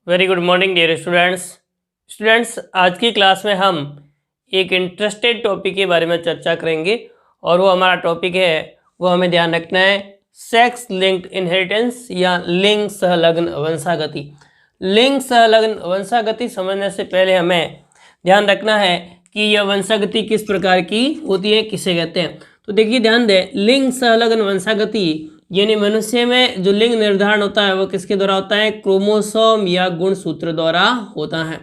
Very good morning dear students. आज की class में हम एक इंटरेस्टेड टॉपिक के बारे में चर्चा करेंगे और वो हमारा टॉपिक है, वो हमें ध्यान रखना है, सेक्स लिंक्ड इनहेरिटेंस या लिंग सहलग्न वंशागति। लिंग सहलग्न वंशागति समझने से पहले हमें ध्यान रखना है कि यह वंशागति किस प्रकार की होती है, किसे कहते हैं। तो देखिए ध्यान दें, लिंग सहलग्न वंशागति यानी मनुष्य में जो लिंग निर्धारण होता है वो किसके द्वारा होता है, क्रोमोसोम या गुणसूत्र द्वारा होता है।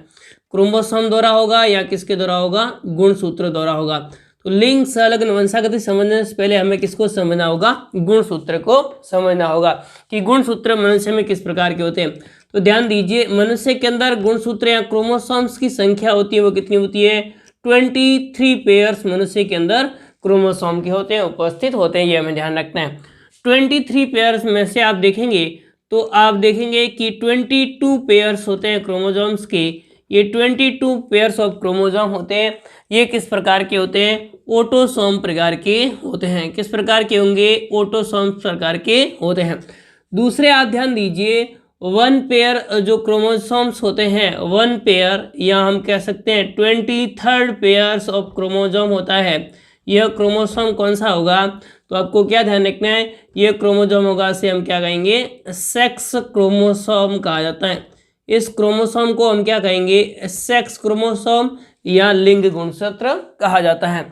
क्रोमोसोम द्वारा होगा या किसके द्वारा होगा, गुणसूत्र द्वारा होगा। तो लिंग संलग्न वंशागति समझने से पहले हमें किसको समझना होगा, गुणसूत्र को समझना होगा कि गुणसूत्र मनुष्य में किस प्रकार के होते हैं। तो ध्यान दीजिए, मनुष्य के अंदर गुणसूत्र या क्रोमोसोम्स की संख्या होती है वो कितनी होती है, 23 पेयर्स मनुष्य के अंदर क्रोमोसोम के होते हैं, उपस्थित होते हैं। ये हमें ध्यान रखना है। 23 पेयर्स में से आप देखेंगे तो आप देखेंगे कि 22 पेयर्स होते हैं क्रोमोसोम्स के। ये 22 पेयर्स ऑफ क्रोमोसोम होते हैं, ये किस प्रकार के होते हैं, ऑटोसोम प्रकार के होते हैं। किस प्रकार के होंगे, ऑटोसोम प्रकार के होते हैं। दूसरे आप ध्यान दीजिए, 1 पेयर जो क्रोमोसोम्स होते हैं, 1 पेयर या हम कह सकते हैं 23 पेयर्स ऑफ क्रोमोसोम होता है। यह क्रोमोसोम कौन सा होगा, तो आपको क्या ध्यान रखना है, ये क्रोमोसोम होगा, से हम क्या कहेंगे, सेक्स क्रोमोसोम कहा जाता है। इस क्रोमोसोम को हम क्या कहेंगे, सेक्स क्रोमोसोम या लिंग गुणसूत्र कहा जाता है।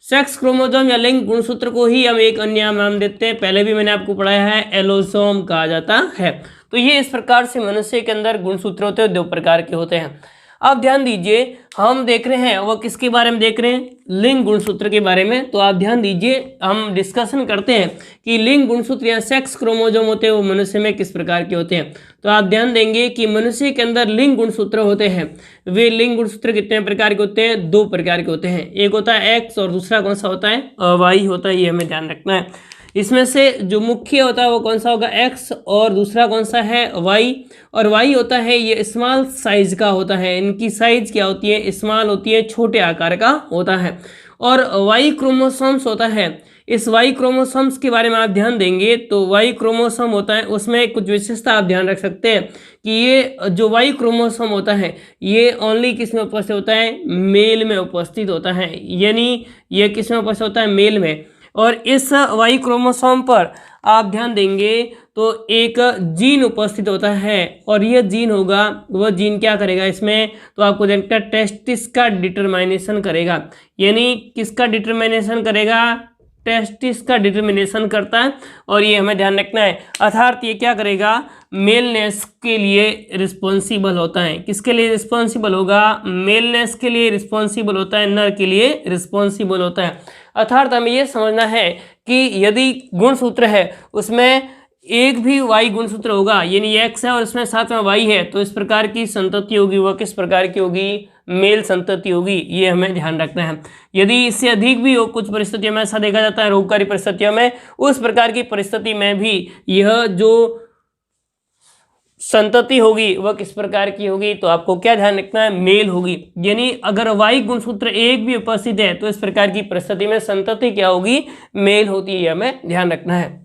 सेक्स क्रोमोसोम या लिंग गुणसूत्र को ही हम एक अन्य नाम देते हैं, पहले भी मैंने आपको पढ़ाया है, एलोसोम कहा जाता है। तो ये इस प्रकार से मनुष्य के अंदर गुणसूत्र होते हैं, 2 प्रकार के होते हैं। अब ध्यान दीजिए, हम देख रहे हैं वो किसके बारे में देख रहे हैं, लिंग गुणसूत्र के बारे में। तो आप ध्यान दीजिए, हम डिस्कशन करते हैं कि लिंग गुणसूत्र या सेक्स क्रोमोसोम होते हैं वो मनुष्य में किस प्रकार के होते हैं। तो आप ध्यान देंगे कि मनुष्य के अंदर लिंग गुणसूत्र होते हैं। वे लिंग गुणसूत्र कितने प्रकार के होते हैं, 2 प्रकार के होते हैं। एक होता है एक्स और दूसरा कौन सा होता है, वाई होता है। ये हमें ध्यान रखना है। इसमें से जो मुख्य होता है वो कौन सा होगा, एक्स, और दूसरा कौन सा है, वाई। और वाई होता है ये स्मॉल साइज का होता है, इनकी साइज क्या होती है, स्मॉल होती है, छोटे आकार का होता है। और वाई क्रोमोसोम्स होता है, इस वाई क्रोमोसोम्स के बारे में आप ध्यान देंगे तो वाई क्रोमोसोम होता है, उसमें कुछ विशेषता आप ध्यान रख सकते हैं कि ये जो वाई क्रोमोसोम होता है ये ओनली किस में उपस्थित होता है, मेल में उपस्थित होता है। यानी ये किस में उपस्थित होता है, मेल में। और इस वाई क्रोमोसोम पर आप ध्यान देंगे तो एक जीन उपस्थित होता है, और यह जीन होगा, वह जीन क्या करेगा इसमें, तो आपको देखता है टेस्टिस का डिटरमिनेशन करेगा। यानी किसका डिटरमिनेशन करेगा, टेस्टिस का डिटरमिनेशन करता है। और ये हमें ध्यान रखना है, अर्थात ये क्या करेगा, मेलनेस के लिए रिस्पॉन्सिबल होता है। किसके लिए रिस्पॉन्सिबल होगा, मेलनेस के लिए रिस्पॉन्सिबल होता है, नर के लिए रिस्पॉन्सिबल होता है। अर्थात हमें ये समझना है कि यदि गुणसूत्र है उसमें एक भी वाई गुणसूत्र होगा, यानी एक्स है और इसमें साथ में वाई है, तो इस प्रकार की संतति होगी, वह किस प्रकार की होगी, मेल संतति होगी। ये हमें ध्यान रखना है। यदि इससे अधिक भी हो, कुछ परिस्थितियों में ऐसा देखा जाता है, रोगकारी परिस्थितियों में, उस प्रकार की परिस्थिति में भी यह जो संतति होगी वह किस प्रकार की होगी, तो आपको क्या ध्यान रखना है, मेल होगी। यानी अगर वाई गुणसूत्र एक भी उपस्थित है तो इस प्रकार की परिस्थिति में संतति क्या होगी, मेल होती है, हमें ध्यान रखना है।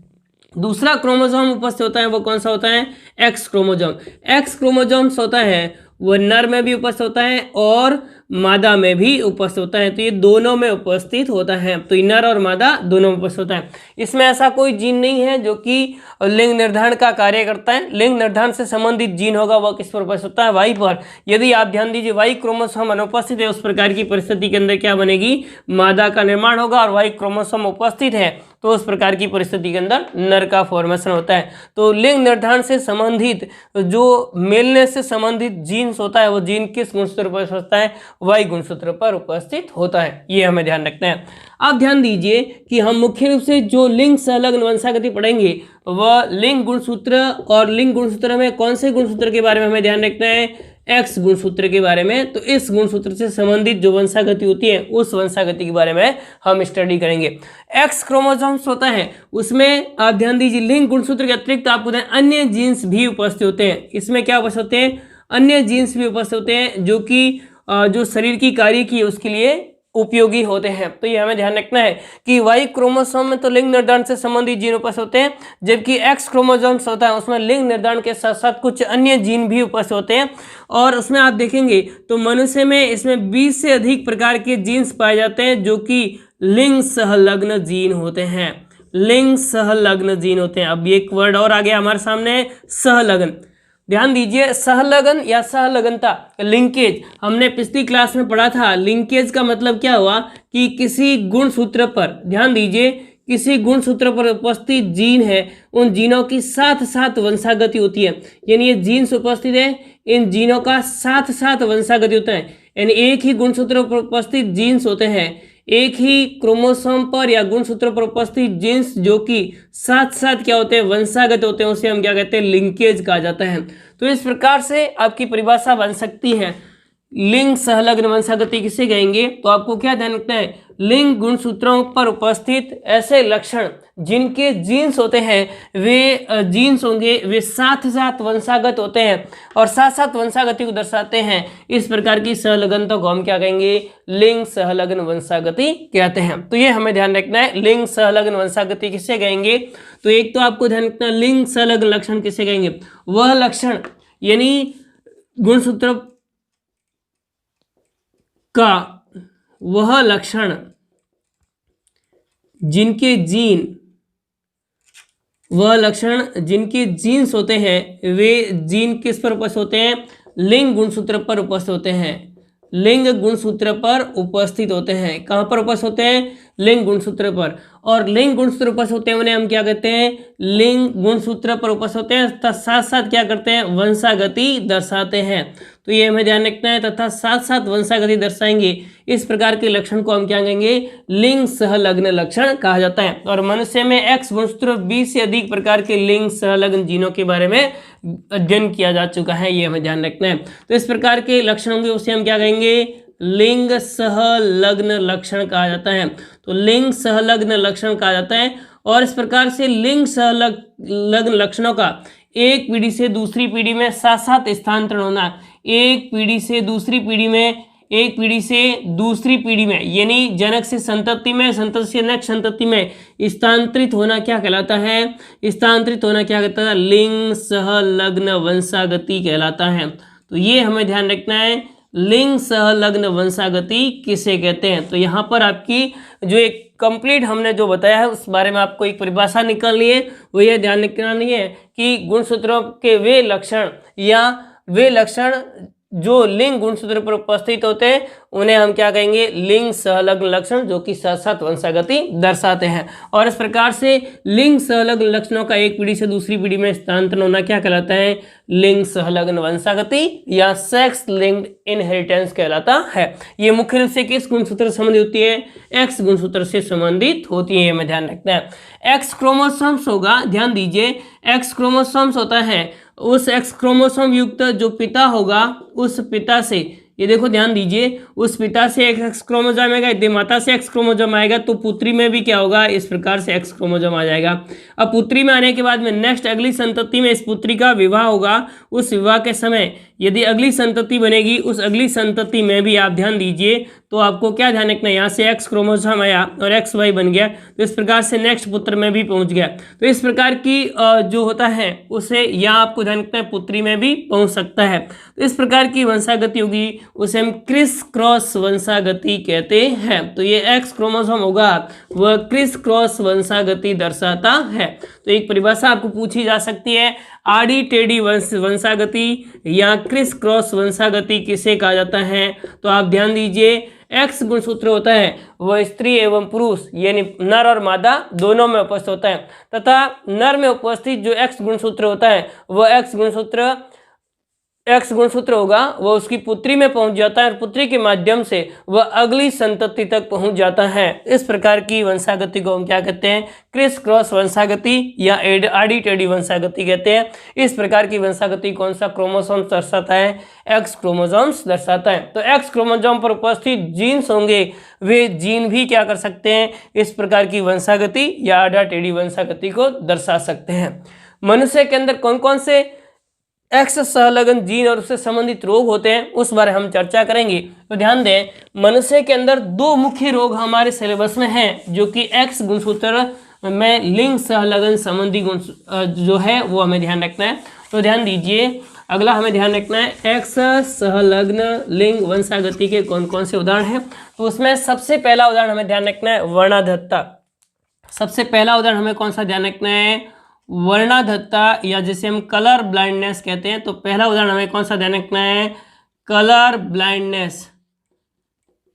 दूसरा क्रोमोसोम उपस्थित होता है वो कौन सा होता है, एक्स क्रोमोसोम। एक्स क्रोमोसोम्स होता है वह नर में भी उपस्थित होता है और मादा में भी उपस्थित होता है। तो ये दोनों में उपस्थित होता है, तो नर और मादा दोनों में उपस्थित होता है। इसमें ऐसा कोई जीन नहीं है जो कि लिंग निर्धारण का कार्य करता है। लिंग निर्धारण से संबंधित जीन होगा वह किस पर उपस्थित होता है, वाई पर। यदि आप ध्यान दीजिए, वाई क्रोमोसोम अनुपस्थित है, उस प्रकार की परिस्थिति के अंदर क्या बनेगी, मादा का निर्माण होगा, और वाई क्रोमोसोम उपस्थित है तो उस प्रकार की परिस्थिति के अंदर नर का फॉर्मेशन होता है। तो लिंग निर्धारण से संबंधित जो मेलनेस से संबंधित जीन्स होता है वो जीन किस गुणसूत्र पर होता है, वाई गुणसूत्र पर उपस्थित होता है। ये हमें ध्यान रखना है। आप ध्यान दीजिए कि हम मुख्य रूप से जो लिंग संलग्न वंशागति पढ़ेंगे वह लिंग गुणसूत्र, और लिंग गुणसूत्र में कौन से गुणसूत्र के बारे में हमें ध्यान रखना है, एक्स गुणसूत्र के बारे में। तो इस गुणसूत्र से संबंधित जो वंशागति होती है उस वंशागति के बारे में हम स्टडी करेंगे। एक्स क्रोमोसोम्स होता है उसमें आप ध्यान दीजिए, लिंग गुणसूत्र के अतिरिक्त आपको अन्य जीन्स भी उपस्थित होते हैं। इसमें क्या उपस्थित होते हैं, अन्य जीन्स भी उपस्थित होते हैं जो कि जो शरीर की कार्य की उसके लिए उपयोगी होते हैं। तो ये हमें ध्यान रखना है कि वाई क्रोमोसोम में तो लिंग निर्धारण से संबंधित जीन उपस्थित होते हैं, जबकि एक्स क्रोमोसोम्स होता है उसमें लिंग निर्धारण के साथ साथ कुछ अन्य जीन भी उपस्थित होते हैं। और उसमें आप देखेंगे तो मनुष्य में इसमें 20 से अधिक प्रकार के जीन्स पाए जाते हैं जो कि लिंग संलग्न जीन होते हैं। लिंग संलग्न जीन होते हैं। अब एक वर्ड और आ गया हमारे सामने, सहलग्न। ध्यान दीजिए, सहलग्न या सहलग्नता, लिंकेज, हमने पिछली क्लास में पढ़ा था। लिंकेज का मतलब क्या हुआ कि किसी गुणसूत्र पर, ध्यान दीजिए, किसी गुणसूत्र पर उपस्थित जीन है उन जीनों की साथ साथ वंशागति होती है। यानी ये जीन्स उपस्थित है, इन जीनों का साथ साथ वंशागति होता है। यानी एक ही गुणसूत्र पर उपस्थित जीन्स होते हैं, एक ही क्रोमोसोम पर या गुणसूत्र पर उपस्थित जीन्स जो कि साथ साथ क्या होते हैं, वंशागत होते हैं, उसे हम क्या कहते हैं, लिंकेज कहा जाता है। तो इस प्रकार से आपकी परिभाषा बन सकती है। लिंग संलग्न वंशागति किसे कहेंगे? तो आपको क्या ध्यान रखना है, लिंग गुणसूत्रों पर उपस्थित ऐसे लक्षण जिनके जीन्स होते हैं वे जीन्स होंगे वे साथ साथ वंशागत होते हैं और साथ साथ वंशागति को दर्शाते हैं। इस प्रकार की संलग्नता को हम क्या कहेंगे, लिंग संलग्न वंशागति कहते हैं। तो ये हमें ध्यान रखना है, लिंग संलग्न वंशागति किसे कहेंगे? तो एक तो आपको ध्यान रखना, लिंग संलग्न लक्षण किसे कहेंगे? वह लक्षण यानी गुणसूत्र का वह लक्षण जिनके जीन, वह लक्षण जिनके जीन्स होते हैं वे जीन किस पर उपस्थित होते हैं? लिंग गुणसूत्र पर उपस्थित होते हैं। लिंग गुणसूत्र पर उपस्थित होते हैं। कहाँ पर उपस्थित होते हैं? लिंग गुणसूत्र पर। और लिंग गुणसूत्र उपस्थित होते हैं उन्हें हम क्या कहते हैं? लिंग गुणसूत्र पर उपस्थित होते हैं तथा साथ साथ क्या करते हैं? वंशागति दर्शाते हैं। तो ये हमें ध्यान रखना है, तथा साथ साथ वंशागति दर्शाएंगे। इस प्रकार के लक्षण को हम क्या कहेंगे? लिंग संलग्न लक्षण कहा जाता है। और मनुष्य में एक्स गुणसूत्र 20 से अधिक प्रकार के लिंग संलग्न जीनों के बारे में अध्ययन किया जा चुका है, ये हमें ध्यान रखना है। तो इस प्रकार के लक्षण होंगे उसे हम क्या कहेंगे? लिंग संलग्न लक्षण कहा जाता है। तो लिंग संलग्न लक्षण कहा जाता है। और इस प्रकार से लिंग संलग्न लक्षणों का एक पीढ़ी से दूसरी पीढ़ी में साथ साथ स्थानांतरण होना, एक पीढ़ी से दूसरी पीढ़ी में, एक पीढ़ी से दूसरी पीढ़ी में, यानी जनक से संतति में, संतति से नेक्स्ट संतति में स्थानांतरित होना क्या कहलाता है? स्थानांतरित होना क्या कहता है? लिंग संलग्न वंशागति कहलाता है। तो ये हमें ध्यान रखना है, लिंग संलग्न वंशागति किसे कहते हैं। तो यहाँ पर आपकी जो एक कंप्लीट हमने जो बताया है उस बारे में आपको एक परिभाषा निकालनी है। वो ये ध्यान रखना नहीं है कि गुणसूत्रों के वे लक्षण या वे लक्षण जो लिंग गुणसूत्र पर उपस्थित होते हैं उन्हें हम क्या कहेंगे? लिंग संलग्न लक्षण, जो कि साथ साथ वंशागति दर्शाते हैं। और इस प्रकार से लिंग संलग्न लक्षणों का एक पीढ़ी से दूसरी पीढ़ी में स्थानांतरण होना क्या कहलाता है? लिंग संलग्न वंशागति या सेक्स लिंक्ड इनहेरिटेंस कहलाता है। ये मुख्य रूप से किस गुणसूत्र से संबंधित होती है? एक्स गुणसूत्र से संबंधित होती है, हमें ध्यान रखना है। एक्स क्रोमोसोम्स होगा, ध्यान दीजिए, एक्स क्रोमोसोम्स होता है उस एक्स क्रोमोसोम युक्त जो पिता होगा, उस पिता से, ये देखो ध्यान दीजिए, उस पिता से एक एक्स क्रोमोसोम आएगा, यदि माता से एक्स क्रोमोसोम आएगा तो पुत्री में भी क्या होगा? इस प्रकार से एक्स क्रोमोसोम आ जाएगा। अब पुत्री में आने के बाद में नेक्स्ट अगली संतति में इस पुत्री का विवाह होगा। उस विवाह के समय यदि अगली संतति बनेगी, उस अगली संतति में भी आप ध्यान दीजिए तो आपको क्या ध्यान रखना है? यहाँ से एक्स क्रोमोसोम आया और एक्स वाई बन गया, तो इस प्रकार से नेक्स्ट पुत्र में भी पहुँच गया। तो इस प्रकार की जो होता है उसे यहाँ आपको ध्यान रखना है, पुत्री में भी पहुँच सकता है। तो इस प्रकार की वंशागति होगी उसे हम क्रिस क्रॉस वंशागति कहते हैं। तो ये एक्स क्रोमोसोम होगा वह क्रिस क्रॉस वंशागति दर्शाता है। तो एक परिभाषा आपको पूछी जा सकती है, आड़ी टेढ़ी वंशागति या क्रिस क्रॉस वंशागति किसे कहा जाता है? तो आप ध्यान दीजिए, एक्स गुणसूत्र होता है वह स्त्री एवं पुरुष यानी नर और मादा दोनों में उपस्थित होता है, तथा नर में उपस्थित जो एक्स गुणसूत्र होता है वह एक्स गुणसूत्र होगा वह उसकी पुत्री में पहुंच जाता है और पुत्री के माध्यम से वह अगली संतति तक पहुंच जाता है। इस प्रकार की वंशागति को हम क्या कहते हैं? क्रिस क्रॉस वंशागति या आड़ी टेढ़ी वंशागति कहते हैं। इस प्रकार की वंशागति कौन सा क्रोमोसोम्स दर्शाता है? एक्स क्रोमोसोम्स दर्शाता है। तो एक्स क्रोमोसोम पर उपस्थित जीन्स होंगे वे जीन भी क्या कर सकते हैं? इस प्रकार की वंशागति या आड़ा टेढ़ी वंशागति को दर्शा सकते हैं। मनुष्य के अंदर कौन कौन से एक्स संलग्न जीन और उससे संबंधित रोग होते हैं उस बारे हम चर्चा करेंगे। तो ध्यान दें, मनुष्य के अंदर दो मुख्य रोग हमारे सिलेबस में हैं जो कि एक्स गुणसूत्र में लिंग संलग्न संबंधी गुण जो है वो हमें ध्यान रखना है। तो ध्यान दीजिए, अगला हमें ध्यान रखना है एक्स संलग्न लिंग वंशागति के कौन कौन से उदाहरण हैं। तो उसमें सबसे पहला उदाहरण हमें ध्यान रखना है वर्णाधत्ता। सबसे पहला उदाहरण हमें कौन सा ध्यान रखना है, वर्णाधत्ता, या जिसे हम कलर ब्लाइंडनेस कहते हैं। तो पहला उदाहरण हमें कौन सा ध्यान रखना है, कलर ब्लाइंडनेस।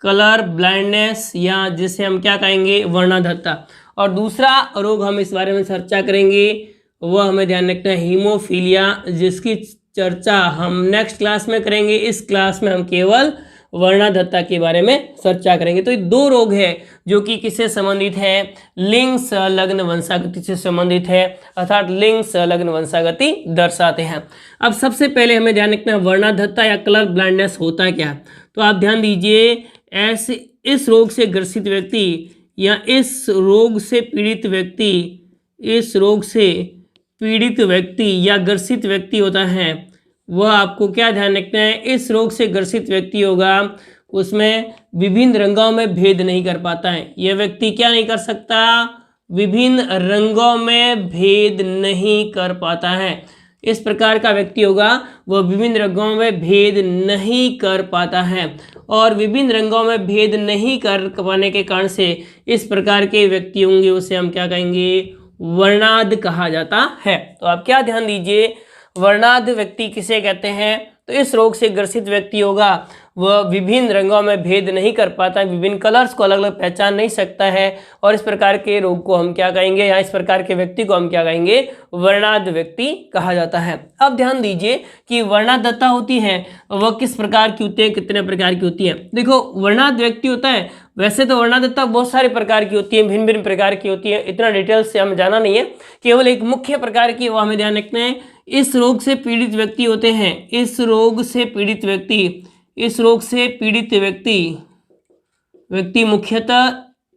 कलर ब्लाइंडनेस या जिसे हम क्या कहेंगे, वर्णाधत्ता। और दूसरा रोग हम इस बारे में चर्चा करेंगे वह हमें ध्यान रखना है हीमोफीलिया, जिसकी चर्चा हम नेक्स्ट क्लास में करेंगे। इस क्लास में हम केवल वर्णाधत्ता के बारे में चर्चा करेंगे। तो ये दो रोग है जो कि किससे संबंधित है, लिंग संलग्न वंशागति से संबंधित है, अर्थात लिंग संलग्न वंशागति दर्शाते हैं। अब सबसे पहले हमें ध्यान रखना है वर्णाधत्ता या कलर ब्लाइंडनेस होता क्या। तो आप ध्यान दीजिए, ऐसे इस रोग से ग्रसित व्यक्ति या इस रोग से पीड़ित व्यक्ति, इस रोग से पीड़ित व्यक्ति या ग्रसित व्यक्ति होता है वह आपको क्या ध्यान रखना है, इस रोग से ग्रसित व्यक्ति होगा उसमें विभिन्न रंगों में भेद नहीं कर पाता है। यह व्यक्ति क्या नहीं कर सकता, विभिन्न रंगों में भेद नहीं कर पाता है। इस प्रकार का व्यक्ति होगा वह विभिन्न रंगों में भेद नहीं कर पाता है, और विभिन्न रंगों में भेद नहीं कर पाने के कारण से इस प्रकार के व्यक्ति होंगे उसे हम क्या कहेंगे, वर्णाध कहा जाता है। तो आप क्या ध्यान दीजिए, वर्णाध व्यक्ति किसे कहते हैं, तो इस रोग से ग्रसित व्यक्ति होगा वह विभिन्न रंगों में भेद नहीं कर पाता है, विभिन्न कलर्स को अलग अलग पहचान नहीं सकता है, और इस प्रकार के रोग को हम क्या कहेंगे, या इस प्रकार के व्यक्ति को हम क्या कहेंगे, वर्णाध व्यक्ति कहा जाता है। अब ध्यान दीजिए कि वर्णाधत्ता होती है वह किस प्रकार की होती है, कितने प्रकार की होती है। देखो, वर्णाध व्यक्ति होता है, वैसे तो वर्णाधत्ता बहुत सारे प्रकार की होती है, भिन्न भिन्न प्रकार की होती है, इतना डिटेल से हम जाना नहीं है, केवल एक मुख्य प्रकार की वो हमें ध्यान रखना है। इस रोग से पीड़ित व्यक्ति होते हैं, इस रोग से पीड़ित व्यक्ति, इस रोग से पीड़ित व्यक्ति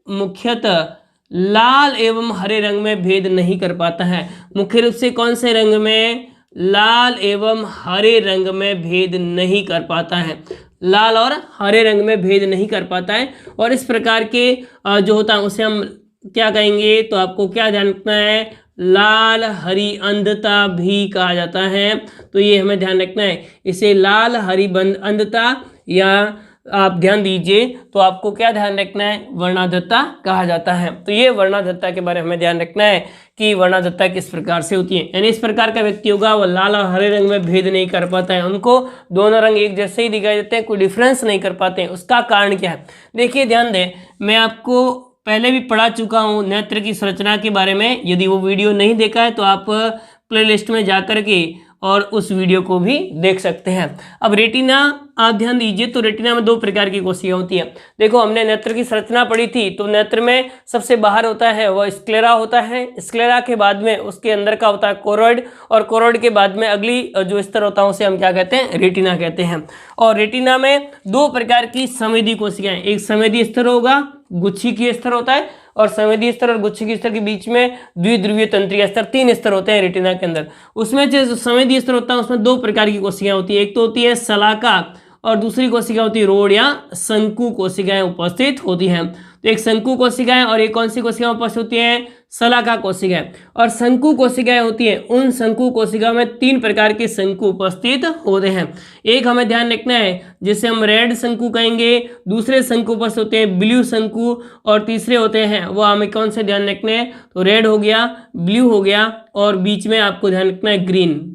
मुख्यतः लाल एवं हरे रंग में भेद नहीं कर पाता है। मुख्य रूप से कौन से रंग में, लाल एवं हरे रंग में भेद नहीं कर पाता है, लाल और हरे रंग में भेद नहीं कर पाता है। और इस प्रकार के जो होता है उसे हम क्या कहेंगे, तो आपको क्या ध्यान रखना है, लाल हरी अंधता भी कहा जाता है। तो ये हमें ध्यान रखना है, इसे लाल हरी अंधता या आप ध्यान दीजिए तो आपको क्या ध्यान रखना है, वर्णाधत्ता कहा जाता है। तो ये वर्णाधत्ता के बारे में हमें ध्यान रखना है कि वर्णाधत्ता किस प्रकार से होती है। यानी इस प्रकार का व्यक्ति होगा वह लाल और हरे रंग में भेद नहीं कर पाता है, उनको दोनों रंग एक जैसे ही दिखाई देते हैं, कोई डिफरेंस नहीं कर पाते हैं। उसका कारण क्या है, देखिए ध्यान दें, मैं आपको पहले भी पढ़ा चुका हूँ नेत्र की संरचना के बारे में। यदि वो वीडियो नहीं देखा है तो आप प्लेलिस्ट में जाकर के और उस वीडियो को भी देख सकते हैं। अब रेटिना आप ध्यान दीजिए, तो रेटिना में दो प्रकार की कोशिकाएं होती हैं। देखो, हमने नेत्र की संरचना पढ़ी थी, तो नेत्र में सबसे बाहर होता है वह स्क्लेरा होता है, स्क्लेरा के बाद में उसके अंदर का होता है कोरोइड, और कोरोइड के बाद में अगली जो स्तर होता है उसे हम क्या कहते हैं, रेटिना कहते हैं। और रेटिना में दो प्रकार की संवेदी कोशिकाएं, एक संवेदी स्तर होगा, गुच्छिकीय स्तर होता है, और संवेदी स्तर और गुच्छिकीय स्तर के बीच में द्विध्रुवीय तंत्रीय स्तर, तीन स्तर होते हैं रेटिना के अंदर। उसमें जो संवेदी स्तर होता है उसमें दो प्रकार की कोशिकाएं होती है, एक तो होती है शलाका और दूसरी कोशिका होती है रोड या शंकु कोशिकाएं उपस्थित होती हैं। तो एक शंकु कोशिकाएं और एक कौन सी कोशिकाएं उपस्थित होती हैं, शलाका कोशिकाएं। और शंकु कोशिकाएं होती हैं, उन शंकु कोशिकाओं में तीन प्रकार के शंकु उपस्थित होते हैं। एक हमें ध्यान रखना है जिसे हम रेड शंकु कहेंगे, दूसरे शंकु उपस्थित होते हैं ब्लू शंकु, और तीसरे होते हैं वो हमें कौन से ध्यान रखने हैं, तो रेड हो गया, ब्लू हो गया, और बीच में आपको ध्यान रखना है ग्रीन।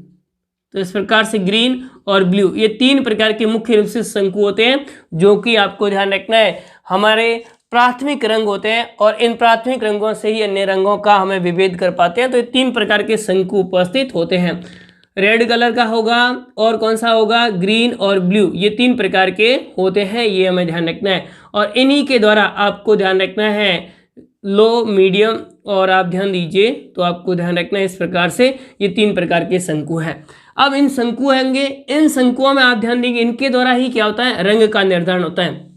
तो इस प्रकार से ग्रीन और ब्लू, ये तीन प्रकार के मुख्य रूप से शंकु होते हैं जो कि आपको ध्यान रखना है हमारे प्राथमिक रंग होते हैं, और इन प्राथमिक रंगों से ही अन्य रंगों का हमें विभेद कर पाते हैं। तो ये तीन प्रकार के शंकु उपस्थित होते हैं, रेड कलर का होगा और कौन सा होगा, ग्रीन और ब्लू, ये तीन प्रकार के होते हैं, ये हमें ध्यान रखना है। और इन्हीं के द्वारा आपको ध्यान रखना है लो, मीडियम, और आप ध्यान दीजिए तो आपको ध्यान रखना है इस प्रकार से ये तीन प्रकार के शंकु हैं। अब इन शंकु होंगे, इन शंकुओं में आप ध्यान देंगे इनके द्वारा ही क्या होता है, रंग का निर्धारण होता है।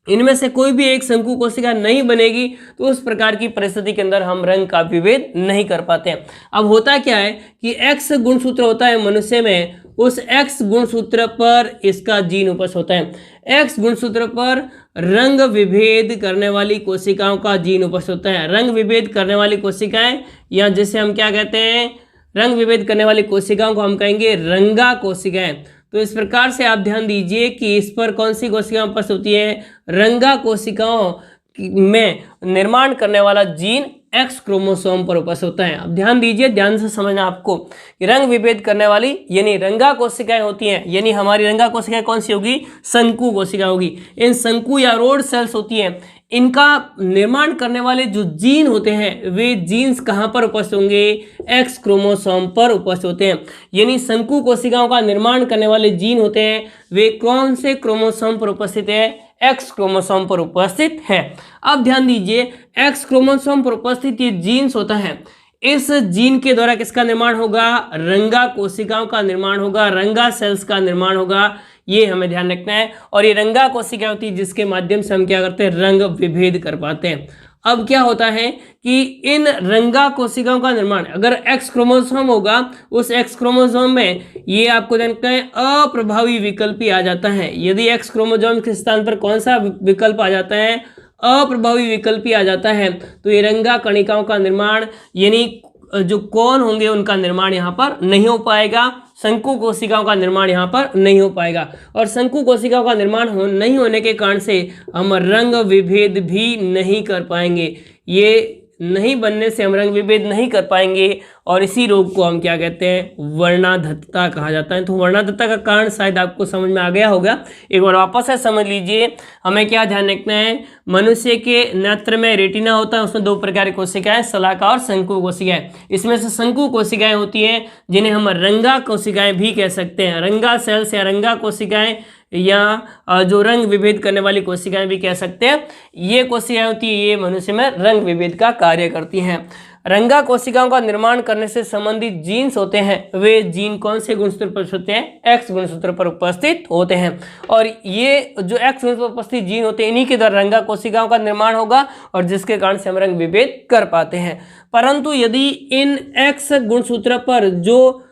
इनमें से कोई भी एक शंकु कोशिका नहीं बनेगी तो उस प्रकार की परिस्थिति के अंदर हम रंग का विभेद नहीं कर पाते हैं। अब होता क्या है कि एक्स गुणसूत्र होता है मनुष्य में, उस एक्स गुणसूत्र पर इसका जीन उपस्थित होता है। एक्स गुणसूत्र पर रंग विभेद करने वाली कोशिकाओं का जीन उपस्थित होता है। रंग विभेद करने वाली कोशिकाएं, या जिसे हम क्या कहते हैं, रंग विभेद करने वाली कोशिकाओं को हम कहेंगे रंगा कोशिकाएं। तो इस प्रकार से आप ध्यान दीजिए कि इस पर कौन सी कोशिकाएं उपस्थित होती है, रंगा कोशिकाओं में निर्माण करने वाला जीन एक्स क्रोमोसोम पर उपस्थित होता है। अब ध्यान दीजिए, ध्यान से समझना आपको कि रंग विभेद करने वाली यानी रंगा कोशिकाएं होती हैं, यानी हमारी रंगा कोशिकाएं कौन सी होगी, शंकु कोशिका होगी। इन शंकु या रोड सेल्स होती हैं, इनका निर्माण करने वाले जो जीन होते हैं वे जीन्स कहाँ पर उपस्थित होंगे, एक्स क्रोमोसोम पर उपस्थित होते हैं। यानी शंकु कोशिकाओं का निर्माण करने वाले जीन होते हैं वे कौन से क्रोमोसोम पर उपस्थित है, एक्स क्रोमोसोम पर उपस्थित है। अब ध्यान दीजिए, एक्स क्रोमोसोम पर उपस्थित ये जीन्स होता है, इस जीन के द्वारा किसका निर्माण होगा, रंगा कोशिकाओं का निर्माण होगा, रंगा सेल्स का निर्माण होगा। ये हमें ध्यान रखना है। और ये रंगा कोशिका होती है जिसके माध्यम से हम क्या करते हैं, रंग विभेद कर पाते हैं। अब क्या होता है कि इन रंगा कोशिकाओं का निर्माण, अगर एक्स क्रोमोसोम होगा, उस एक्स क्रोमोसोम में ये आपको जानते हैं अप्रभावी विकल्पी आ जाता है। यदि एक्स क्रोमोसोम के स्थान पर कौन सा विकल्प आ जाता है, अप्रभावी विकल्पी आ जाता है, तो ये रंगा कणिकाओं का निर्माण यानी जो कोण होंगे उनका निर्माण यहाँ पर नहीं हो पाएगा, शंकु कोशिकाओं का निर्माण यहाँ पर नहीं हो पाएगा। और शंकु कोशिकाओं का निर्माण नहीं होने के कारण से हम रंग विभेद भी नहीं कर पाएंगे। ये नहीं बनने से हम रंग विभेद नहीं कर पाएंगे और इसी रोग को हम क्या कहते हैं, वर्णाधत्ता कहा जाता है। तो वर्णाधत्ता का कारण शायद आपको समझ में आ गया होगा। एक बार वापस से समझ लीजिए, हमें क्या ध्यान रखना है, मनुष्य के नेत्र में रेटिना होता है, उसमें दो प्रकार की कोशिकाएं, शलाका और शंकु कोशिकाएं। इसमें से शंकु कोशिकाएं होती हैं जिन्हें हम रंगा कोशिकाएं भी कह सकते हैं, रंगा सेल्स या रंगा कोशिकाएं, या जो रंग विभेद करने वाली कोशिकाएं भी कह सकते हैं। ये कोशिकाएं होती है, ये मनुष्य में रंग विभेद का कार्य करती हैं। रंगा कोशिकाओं का निर्माण करने से संबंधित जीन्स होते हैं, वे जीन कौन से गुणसूत्र पर होते हैं, एक्स गुणसूत्र पर उपस्थित होते हैं। और ये जो एक्स गुणसूत्र पर उपस्थित जीन होते हैं, इन्हीं के द्वारा रंगा कोशिकाओं का निर्माण होगा और जिसके कारण से हम रंग विभेद कर पाते हैं। परंतु यदि इन एक्स गुणसूत्र पर जो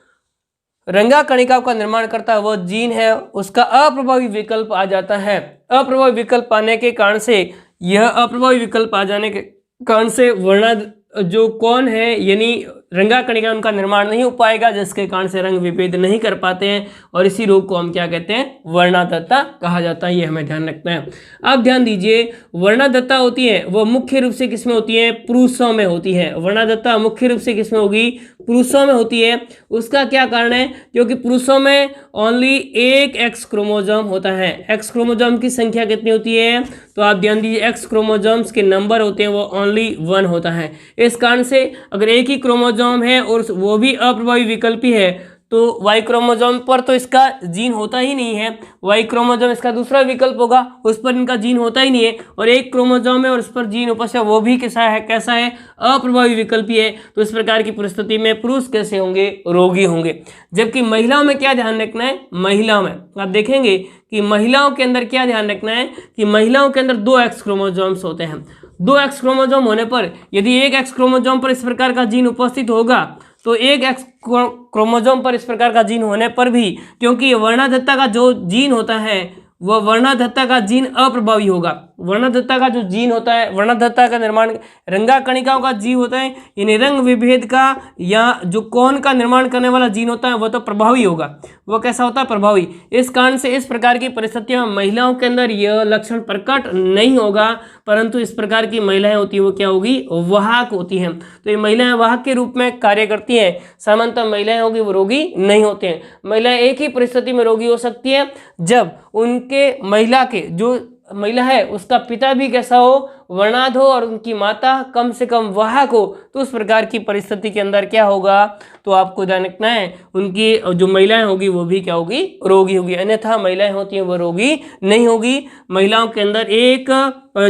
रंगा कणिकाओं का निर्माण करता है वो जीन है, उसका अप्रभावी विकल्प आ जाता है। अप्रभावी विकल्प आने के कारण से, यह अप्रभावी विकल्प आ जाने के कारण से वर्णा जो कौन है यानी रंगा कणिका उनका निर्माण नहीं हो पाएगा, जिसके कारण से रंग विभेद नहीं कर पाते हैं और इसी रोग को हम क्या कहते हैं, वर्णाधत्ता कहा जाता है। ये हमें ध्यान रखना है। अब ध्यान दीजिए, वर्णाधत्ता होती है वो मुख्य रूप से किसमें होती है, पुरुषों में होती है। वर्णाधत्ता मुख्य रूप से किसमें होगी, पुरुषों में होती है। उसका क्या कारण है, क्योंकि पुरुषों में ओनली एक एक्स क्रोमोसोम होता है। एक्स क्रोमोसोम की संख्या कितनी होती है, तो आप ध्यान दीजिए, एक्स क्रोमोसोम्स के नंबर होते हैं वो ओनली 1 होता है। इस कारण से अगर एक ही क्रोमोसोम है और वो भी अप्रभावी विकल्पी है तो वाई क्रोमोसोम पर तो इसका जीन होता ही नहीं है, वाई क्रोमोसोम इसका दूसरा विकल्प होगा, उस पर इनका जीन होता ही नहीं है। और एक क्रोमोसोम है और उस पर जीन उपस्थित है, वो भी कैसा है, अप्रभावी विकल्पी है। तो इस प्रकार की परिस्थिति में पुरुष कैसे होंगे, रोगी होंगे। जबकि महिलाओं में क्या ध्यान रखना है, महिलाओं में आप देखेंगे कि महिलाओं के अंदर क्या ध्यान रखना है कि महिलाओं के अंदर 2 एक्स क्रोमोसोम्स होते हैं। 2 एक्स क्रोमोसोम होने पर यदि एक एक्स क्रोमोसोम पर इस प्रकार का जीन उपस्थित होगा तो एक एक्स क्रोमोसोम पर इस प्रकार का जीन होने पर भी, क्योंकि वर्णाधत्ता का जो जीन होता है वह वर्णाधत्ता का जीन अप्रभावी होगा। वर्णाधत्ता का जो जीन होता है, वर्णाधत्ता का निर्माण रंगा कणिकाओं का जीन होता है, यानी रंग विभेद का या जो कोण का निर्माण करने वाला जीन होता है वह तो प्रभावी होगा। वो कैसा होता है, प्रभावी। इस कारण से इस प्रकार की परिस्थितियों में महिलाओं के अंदर यह लक्षण प्रकट नहीं होगा, परंतु इस प्रकार की महिलाएं होती है वो क्या होगी, वाहक होती हैं। तो ये महिलाएं वाहक के रूप में कार्य करती हैं। सामान्यतः महिलाएं होगी वो रोगी नहीं होते हैं। महिलाएं एक ही परिस्थिति में रोगी हो सकती है जब उनके महिला के जो महिला है उसका पिता भी कैसा हो, वर्णाध हो और उनकी माता कम से कम वाहक हो। तो उस प्रकार की परिस्थिति के अंदर क्या होगा, तो आपको ध्यान रखना है उनकी जो महिलाएं होगी वो भी क्या होगी, रोगी होगी। अन्यथा महिलाएं होती हैं वो रोगी नहीं होगी। महिलाओं के अंदर एक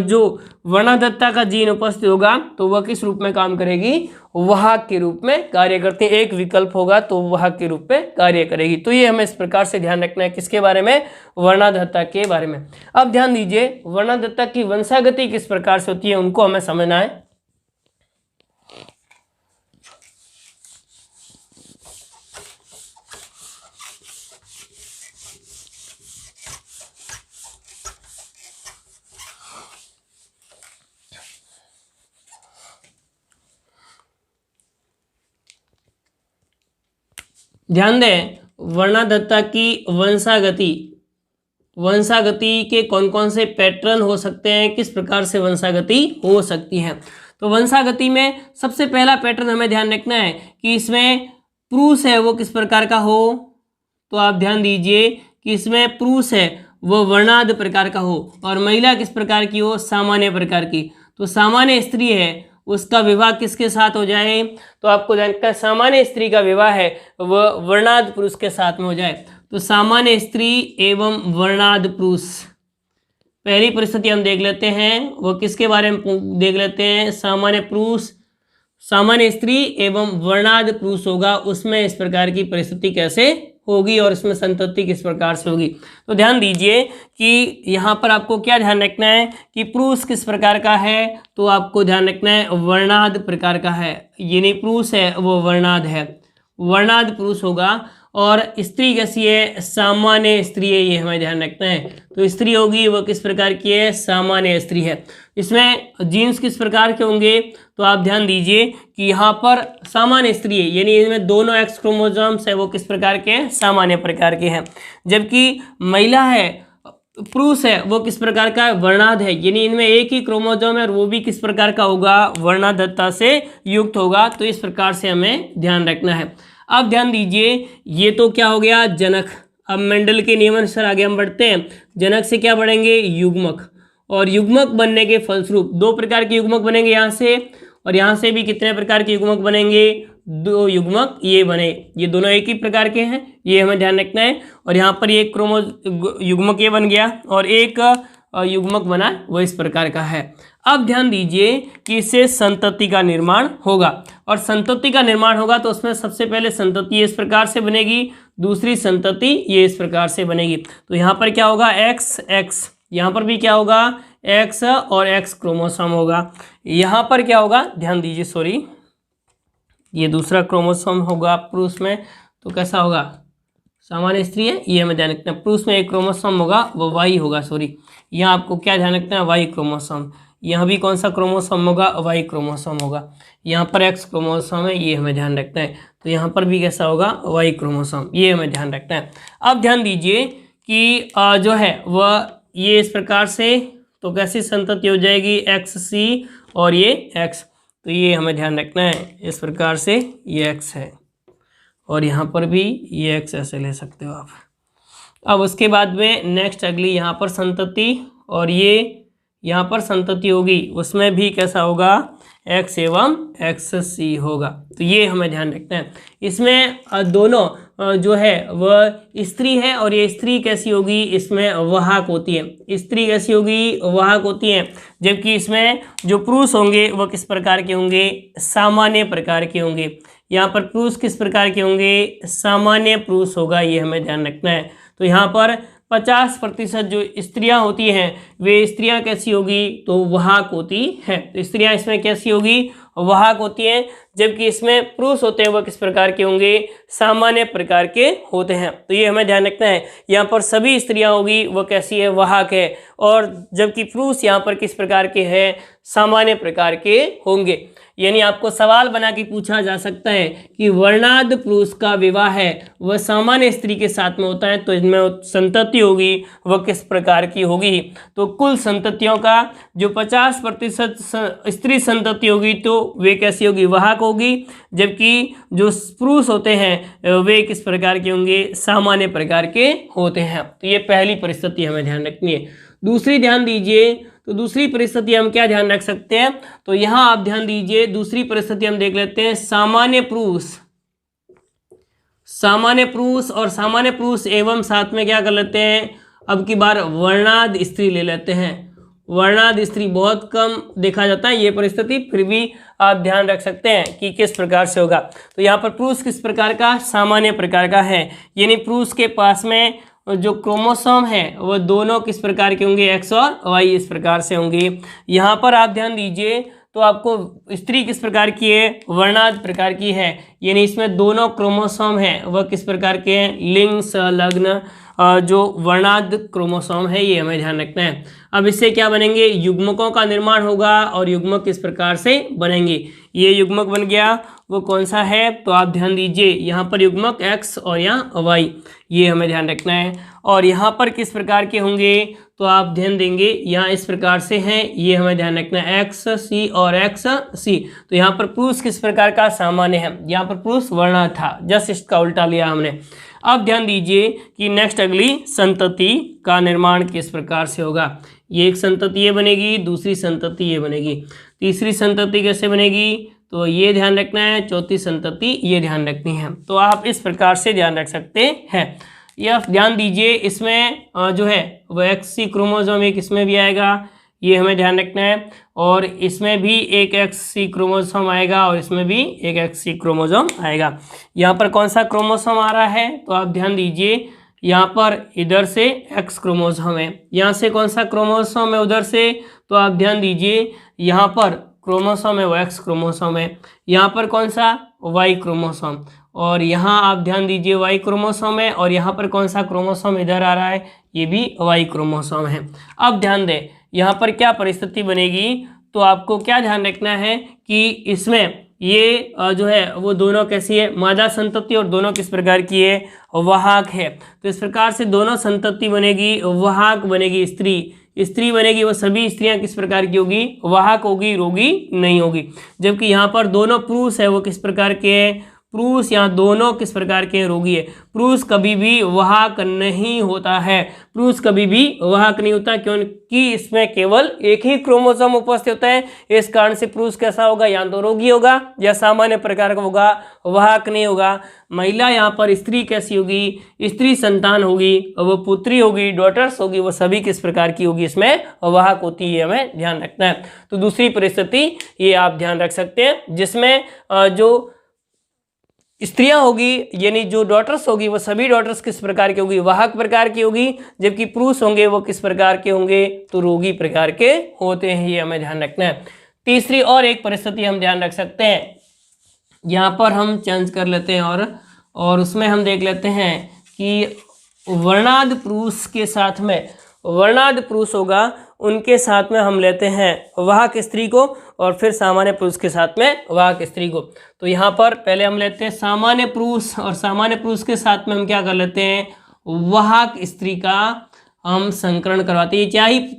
जो वर्णाधत्ता का जीन उपस्थित होगा तो वह किस रूप में काम करेगी, वाहक के रूप में कार्य करते हैं। एक विकल्प होगा तो वाहक के रूप में कार्य करेगी। तो ये हमें इस प्रकार से ध्यान रखना है, किसके बारे में, वर्णाधत्ता के बारे में। अब ध्यान दीजिए, वर्णाधत्ता की वंशागति किस प्रकार से होती है उनको हमें समझना है। ध्यान दें, वर्णाधत्ता की वंशागति के कौन कौन से पैटर्न हो सकते हैं, किस प्रकार से वंशागति हो सकती है। तो वंशागति में सबसे पहला पैटर्न हमें ध्यान रखना है कि इसमें पुरुष है वो किस प्रकार का हो। तो आप ध्यान दीजिए कि इसमें पुरुष है वो वर्णाध प्रकार का हो और महिला किस प्रकार की हो, सामान्य प्रकार की। तो सामान्य स्त्री है उसका विवाह किसके साथ हो जाए, तो आपको जानना है सामान्य स्त्री का विवाह है वह वर्णाध पुरुष के साथ में हो जाए। तो सामान्य स्त्री एवं वर्णाध पुरुष, पहली परिस्थिति हम देख लेते हैं, वो किसके बारे में देख लेते हैं, सामान्य पुरुष, सामान्य स्त्री एवं वर्णाध पुरुष होगा, उसमें इस प्रकार की परिस्थिति कैसे होगी और इसमें संतति किस प्रकार से होगी। तो ध्यान दीजिए कि यहाँ पर आपको क्या ध्यान रखना है कि पुरुष किस प्रकार का है, तो आपको ध्यान रखना है वर्णाध प्रकार का है, यानी पुरुष है वो वर्णाध है, वर्णाध पुरुष होगा। और स्त्री कैसी है, सामान्य स्त्री है, ये हमें ध्यान रखना है। तो स्त्री होगी वो किस प्रकार की है, सामान्य स्त्री है। इसमें जीन्स किस प्रकार के होंगे, तो आप ध्यान दीजिए कि यहाँ पर सामान्य स्त्री है यानी इसमें दोनों एक्स क्रोमोसोम्स है वो किस प्रकार के हैं, सामान्य प्रकार के हैं। जबकि महिला है, पुरुष है वो किस प्रकार का है, वर्णाध है, यानी इनमें एक ही क्रोमोसोम है और वो भी किस प्रकार का होगा, वर्णाधत्ता से युक्त होगा। तो इस प्रकार से हमें ध्यान रखना है। अब ध्यान दीजिए ये तो क्या हो गया, जनक। अब मेंडल के नियमानुसार आगे हम बढ़ते हैं। जनक से क्या बढ़ेंगे, युग्मक, और युग्मक बनने के फलस्वरूप दो प्रकार के युग्मक बनेंगे यहाँ से, और यहाँ से भी कितने प्रकार के युग्मक बनेंगे, दो युग्मक ये बने, ये दोनों एक ही प्रकार के हैं, ये हमें ध्यान रखना है। और यहाँ पर एक युग्मक ये बन गया और एक युग्मक बना वो इस प्रकार का है। अब ध्यान दीजिए कि इससे संतति का निर्माण होगा, और संतति का निर्माण होगा तो उसमें सबसे पहले संतति इस प्रकार से बनेगी, दूसरी संतति ये इस प्रकार से बनेगी। तो यहाँ पर क्या होगा, एक्स एक्स, यहाँ पर भी क्या होगा, एक्स और एक्स क्रोमोसोम होगा। यहाँ पर क्या होगा, ध्यान दीजिए, सॉरी ये दूसरा क्रोमोसोम होगा पुरुष में, तो कैसा होगा, सामान्य स्त्री है, ये हमें ध्यान रखना है। पुरुष में एक क्रोमोसोम होगा वो वाई होगा, सॉरी यहाँ आपको क्या ध्यान रखना है, वाई क्रोमोसोम। यहाँ भी कौन सा क्रोमोसोम होगा, वाई क्रोमोसोम होगा। यहाँ पर एक्स क्रोमोसोम है, ये हमें ध्यान रखना है। तो यहाँ पर भी कैसा होगा, वाई क्रोमोसोम, ये हमें ध्यान रखना है। अब ध्यान दीजिए कि जो है वह ये इस प्रकार से, तो कैसी संतति हो जाएगी, एक्स सी और ये एक्स, तो ये हमें ध्यान रखना है इस प्रकार से, ये एक्स है और यहाँ पर भी ये एक्स ऐसे ले सकते हो आप। अब उसके बाद में नेक्स्ट अगली यहाँ पर संतति, और ये यहाँ पर संतति होगी, उसमें भी कैसा होगा, एक्स एवं एक्स सी होगा। तो ये हमें ध्यान रखना है। इसमें दोनों जो है वह स्त्री है, और ये स्त्री कैसी होगी, इसमें वाहक होती है, स्त्री कैसी होगी, वाहक होती है। जबकि इसमें जो पुरुष होंगे वह किस प्रकार के होंगे, सामान्य प्रकार के होंगे। यहाँ पर पुरुष किस प्रकार के होंगे, सामान्य पुरुष होगा, ये हमें ध्यान रखना है। तो यहाँ पर 50% जो स्त्रियां होती हैं वे स्त्रियां कैसी होगी, तो वाहक होती हैं। तो स्त्रियां इसमें कैसी होगी, वाहक होती हैं। जबकि इसमें पुरुष होते हैं वह किस प्रकार के होंगे, सामान्य प्रकार के होते हैं। तो ये हमें ध्यान रखना है। यहाँ पर सभी स्त्रियां होगी वह कैसी है, वाहक है, और जबकि पुरुष यहाँ पर किस प्रकार के हैं, सामान्य प्रकार के होंगे। यानी आपको सवाल बना के पूछा जा सकता है कि वर्णाध पुरुष का विवाह है वह सामान्य स्त्री के साथ में होता है, तो इसमें संतति होगी वह किस प्रकार की होगी। तो कुल संततियों का जो 50% स्त्री संतति होगी तो वे कैसी होगी, वाहक होगी। जबकि जो पुरुष होते हैं वे किस प्रकार के होंगे, सामान्य प्रकार के होते हैं। तो ये पहली परिस्थिति हमें ध्यान रखनी है। दूसरी ध्यान दीजिए, तो दूसरी परिस्थिति हम क्या ध्यान रख सकते हैं, तो यहाँ आप ध्यान दीजिए दूसरी परिस्थिति हम देख लेते हैं, सामान्य पुरुष, सामान्य पुरुष और सामान्य पुरुष एवं साथ में क्या कर लेते हैं, अब की बार वर्णाध स्त्री ले लेते हैं। वर्णाध स्त्री बहुत कम देखा जाता है ये परिस्थिति, फिर भी आप ध्यान रख सकते हैं कि किस प्रकार से होगा। तो यहाँ पर पुरुष किस प्रकार का, सामान्य प्रकार का है, यानी पुरुष के पास में जो क्रोमोसोम है वह दोनों किस प्रकार के होंगे, एक्स और वाई इस प्रकार से होंगे। यहाँ पर आप ध्यान दीजिए तो आपको स्त्री किस प्रकार की है, वर्णाध प्रकार की है, यानी इसमें दोनों क्रोमोसोम हैं वह किस प्रकार के हैं, लिंग संलग्न जो वर्णाध क्रोमोसोम है, ये हमें ध्यान रखना है। अब इससे क्या बनेंगे, युग्मकों का निर्माण होगा। और युग्मक किस प्रकार से बनेंगे, ये युग्मक बन गया, वो कौन सा है, तो आप ध्यान दीजिए यहाँ पर युग्मक x और यहाँ y, ये हमें ध्यान रखना है। और यहाँ पर किस प्रकार के होंगे, तो आप ध्यान देंगे यहाँ इस प्रकार से हैं, ये हमें ध्यान रखना है, एक्स सी और एक्स सी। तो यहाँ पर पुरुष किस प्रकार का, सामान्य है, यहाँ पर पुरुष वर्णा था, जस्ट इसका उल्टा लिया हमने। अब ध्यान दीजिए कि नेक्स्ट अगली संतति का निर्माण किस प्रकार से होगा। ये एक संतति ये बनेगी, दूसरी संतति ये बनेगी, तीसरी संतति कैसे बनेगी, तो ये ध्यान रखना है, चौथी संतति ये ध्यान रखनी है। तो आप इस प्रकार से ध्यान रख सकते हैं। यह ध्यान दीजिए, इसमें जो है वो एक्स क्रोमोसोम एक इसमें भी आएगा, ये हमें ध्यान रखना है। और इसमें भी एक एक्स क्रोमोसोम आएगा और इसमें भी एक एक्स क्रोमोसोम आएगा। यहाँ पर कौन सा क्रोमोसोम आ रहा है, तो आप ध्यान दीजिए, यहाँ पर इधर से एक्स क्रोमोसोम है, यहाँ से कौन सा क्रोमोसोम है उधर से, तो आप ध्यान दीजिए, यहाँ पर क्रोमोसोम है वो एक्स क्रोमोसोम है, यहाँ पर कौन सा, वाई क्रोमोसोम, और यहाँ आप ध्यान दीजिए वाई क्रोमोसोम है, और यहाँ पर कौन सा क्रोमोसोम इधर आ रहा है, ये भी वाई क्रोमोसोम है। अब ध्यान दें यहाँ पर क्या परिस्थिति बनेगी, तो आपको क्या ध्यान रखना है कि इसमें ये जो है वो दोनों कैसी है, मादा संतति, और दोनों किस प्रकार की है, वाहक है। तो इस प्रकार से दोनों संतति बनेगी, वाहक बनेगी, स्त्री बनेगी, वो सभी स्त्रियां किस प्रकार की होगी, वाहक होगी, रोगी नहीं होगी। जबकि यहाँ पर दोनों पुरुष है वो किस प्रकार के हैं, पुरुष यहाँ दोनों किस प्रकार के रोगी है। पुरुष कभी भी वाहक नहीं होता है, पुरुष कभी भी वाहक नहीं होता, क्योंकि इसमें केवल एक ही क्रोमोसोम उपस्थित होता है। इस कारण से पुरुष कैसा होगा, या तो रोगी होगा या सामान्य प्रकार का होगा, वाहक नहीं होगा। महिला यहाँ पर स्त्री कैसी होगी, स्त्री संतान होगी, वो पुत्री होगी, डॉटर्स होगी, वो सभी किस प्रकार की होगी, इसमें वाहक होती है, हमें ध्यान रखना है। तो दूसरी परिस्थिति ये आप ध्यान रख सकते हैं, जिसमें जो स्त्रियां होगी यानी जो डॉटर्स होगी वो सभी डॉटर्स किस प्रकार की होगी, वाहक प्रकार की होगी। जबकि पुरुष होंगे वो किस प्रकार के होंगे, तो रोगी प्रकार के होते हैं, ये हमें ध्यान रखना है। तीसरी और एक परिस्थिति हम ध्यान रख सकते हैं, यहाँ पर हम चेंज कर लेते हैं और उसमें हम देख लेते हैं कि वर्णाद पुरुष के साथ में, वर्णाद पुरुष होगा उनके साथ में हम लेते हैं वाहक स्त्री को, और फिर सामान्य पुरुष के साथ में वाहक स्त्री को। तो यहाँ पर पहले हम लेते हैं सामान्य पुरुष, और सामान्य पुरुष के साथ में हम क्या कर लेते हैं, वाहक स्त्री का हम संकरण करवाते हैं।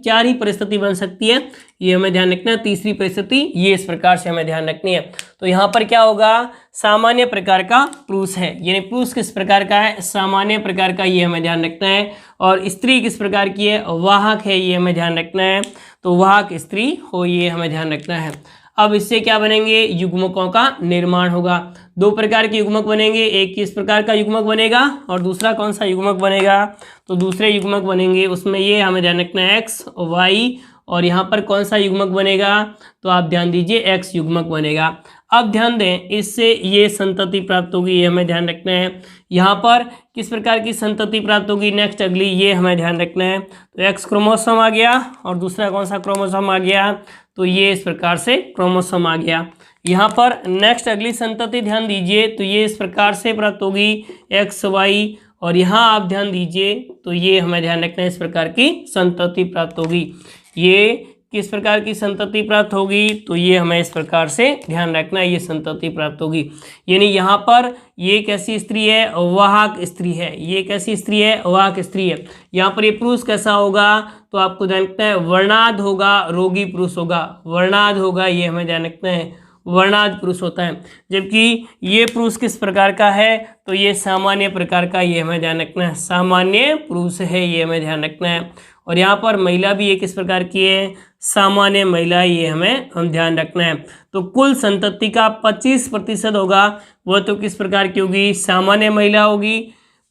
चार ही परिस्थिति बन सकती है, ये हमें ध्यान रखना है। तीसरी परिस्थिति ये इस प्रकार से हमें ध्यान रखनी है। तो यहाँ पर क्या होगा, सामान्य प्रकार का पुरुष है, यानी पुरुष किस प्रकार का है, सामान्य प्रकार का, ये हमें ध्यान रखना है। और स्त्री किस प्रकार की है, वाहक है, ये हमें ध्यान रखना है। तो वाहक स्त्री हो, ये हमें ध्यान रखना है। अब इससे क्या बनेंगे, युग्मकों का निर्माण होगा। दो प्रकार के युग्मक बनेंगे, एक किस प्रकार का युग्मक बनेगा और दूसरा कौन सा युग्मक बनेगा, तो दूसरे युग्मक बनेंगे उसमें ये हमें ध्यान रखना है एक्स वाई, और यहाँ पर कौन सा युग्मक बनेगा, तो आप ध्यान दीजिए एक्स युग्मक बनेगा। अब ध्यान दें, इससे ये संतति प्राप्त होगी, ये हमें ध्यान रखना है। यहाँ पर किस प्रकार की संतति प्राप्त होगी, नेक्स्ट अगली, ये हमें ध्यान रखना है। तो एक्स क्रोमोसोम आ गया और दूसरा कौन सा क्रोमोसोम आ गया, तो ये इस प्रकार से क्रोमोसोम आ गया। यहाँ पर नेक्स्ट अगली संतति ध्यान दीजिए, तो ये इस प्रकार से प्राप्त होगी एक्स वाई, और यहाँ आप ध्यान दीजिए तो ये हमें ध्यान रखना है, इस प्रकार की संतति प्राप्त होगी। ये किस प्रकार की संतति प्राप्त होगी, तो ये हमें इस प्रकार से ध्यान रखना है, ये संतति प्राप्त होगी। यानी यहाँ पर ये कैसी स्त्री है, वाहक स्त्री है, ये कैसी स्त्री है, वाहक स्त्री है। यहाँ पर ये पुरुष कैसा होगा, तो आपको ध्यान रखना है वर्णाद होगा, रोगी पुरुष होगा, वर्णाद होगा, ये हमें ध्यान रखना है, वर्णाद पुरुष होता है। जबकि ये पुरुष किस प्रकार का है, तो ये सामान्य प्रकार का, ये हमें ध्यान रखना है, सामान्य पुरुष है, ये हमें ध्यान रखना है। और यहाँ पर महिला भी ये किस प्रकार की है, सामान्य महिला, ये हम ध्यान रखना है। तो कुल संतति का 25% होगा, वह तो किस प्रकार की होगी, सामान्य महिला होगी,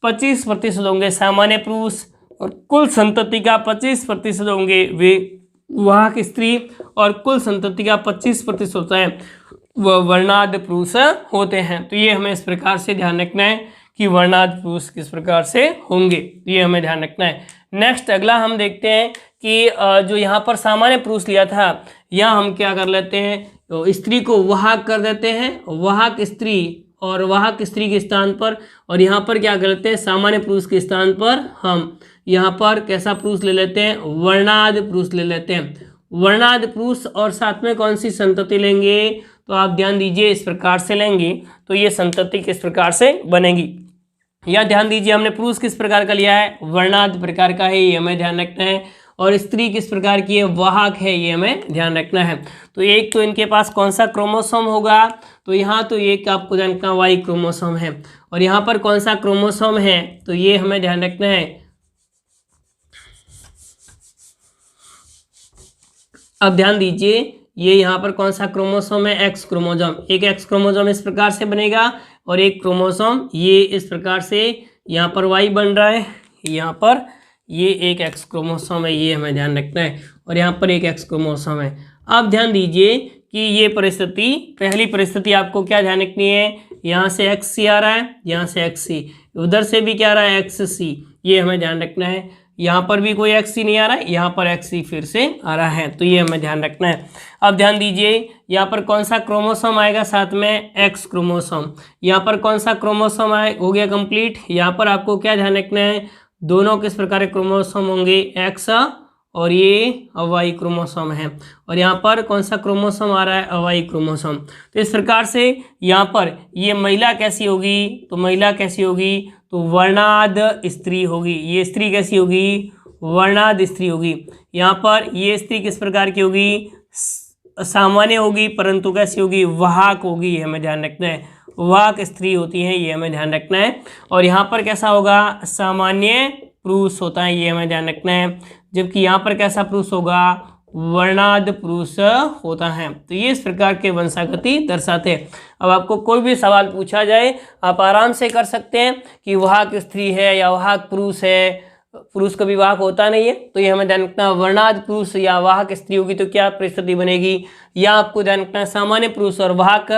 25% होंगे सामान्य पुरुष, और कुल संतति का 25% होंगे वे वाहक स्त्री, और कुल संतति का 25% होता है वह वर्णाद पुरुष होते हैं। तो ये हमें इस प्रकार से ध्यान रखना है कि वर्णाद पुरुष किस प्रकार से होंगे, ये हमें ध्यान रखना है। नेक्स्ट अगला हम देखते हैं कि जो यहाँ पर सामान्य पुरुष लिया था, यहाँ हम क्या कर लेते हैं, तो स्त्री को वाहक कर देते हैं, वाहक स्त्री, और वाहक स्त्री के स्थान पर, और यहाँ पर क्या कर लेते हैं, सामान्य पुरुष के स्थान पर हम यहाँ पर कैसा पुरुष ले लेते हैं, वर्णादि पुरुष ले लेते हैं। वर्णादि पुरुष और साथ में कौन सी संतति लेंगे, तो आप ध्यान दीजिए इस प्रकार से लेंगे तो ये संतति किस प्रकार से बनेगी। यहाँ ध्यान दीजिए हमने पुरुष किस प्रकार का लिया है, वर्णादि प्रकार का है, ये हमें ध्यान रखना है। और स्त्री किस प्रकार की है, वाहक है, ये हमें ध्यान रखना है। तो एक तो इनके पास कौन सा क्रोमोसोम होगा, तो यहाँ तो एक आपको ध्यान रखना वाई क्रोमोसोम है। और यहाँ पर कौन सा क्रोमोसोम है, तो ये हमें ध्यान रखना है। अब ध्यान दीजिए ये यहाँ पर कौन सा क्रोमोसोम है, एक्स क्रोमोसोम। एक एक्स क्रोमोसोम इस प्रकार से बनेगा और एक क्रोमोसोम ये इस प्रकार से यहाँ पर वाई बन रहा है, यहाँ पर ये एक एक्स क्रोमोसोम है, ये हमें ध्यान रखना है। और यहाँ पर एक एक्स क्रोमोसोम है। अब ध्यान दीजिए कि ये परिस्थिति, पहली परिस्थिति आपको क्या ध्यान रखनी है, यहाँ से एक्स सी आ रहा है, यहाँ से एक्स सी, उधर से भी क्या आ रहा है, एक्स सी, ये हमें ध्यान रखना है। यहाँ पर भी कोई एक्स सी नहीं आ रहा है, यहाँ पर एक्स सी फिर से आ रहा है, तो ये हमें ध्यान रखना है। अब ध्यान दीजिए यहाँ पर कौन सा क्रोमोसोम आएगा, साथ में एक्स क्रोमोसोम। यहाँ पर कौन सा क्रोमोसोम आए, हो गया कंप्लीट। यहाँ पर आपको क्या ध्यान रखना है, दोनों किस प्रकार के क्रोमोसोम होंगे, एक्स और ये वाई क्रोमोसोम है। और यहाँ पर कौन सा क्रोमोसोम आ रहा है, वाई क्रोमोसोम। तो इस प्रकार से यहाँ पर ये महिला कैसी होगी, तो महिला कैसी होगी, तो वर्णाद स्त्री होगी। ये स्त्री कैसी होगी, वर्णाद स्त्री होगी। यहाँ पर ये स्त्री किस प्रकार की होगी, सामान्य होगी, परंतु कैसी होगी, वाहक होगी, ये हमें ध्यान रखना है। वाहक स्त्री होती है, ये हमें ध्यान रखना है। और यहाँ पर कैसा होगा, सामान्य पुरुष होता है, ये हमें ध्यान रखना है। जबकि यहाँ पर कैसा पुरुष होगा, वर्णाद पुरुष होता है। तो ये इस प्रकार के वंशागति दर्शाते हैं। अब आपको कोई भी सवाल पूछा जाए आप आराम से कर सकते हैं कि वाहक स्त्री है या वाहक पुरुष है। पुरुष कभी वाहक होता नहीं है, तो ये हमें ध्यान रखना, वर्णाद पुरुष या वाहक स्त्री होगी तो क्या परिस्थिति बनेगी, या आपको ध्यान रखना सामान्य पुरुष और वाहक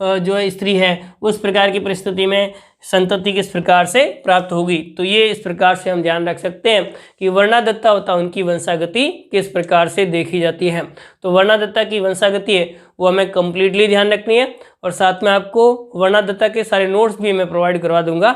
जो स्त्री है उस प्रकार की परिस्थिति में संतति किस प्रकार से प्राप्त होगी। तो ये इस प्रकार से हम ध्यान रख सकते हैं कि वर्णादत्ता होता है उनकी वंशागति किस प्रकार से देखी जाती है। तो वर्णादत्ता की वंशागति है वो हमें कंप्लीटली ध्यान रखनी है। और साथ में आपको वर्णादत्ता के सारे नोट्स भी मैं प्रोवाइड करवा दूंगा,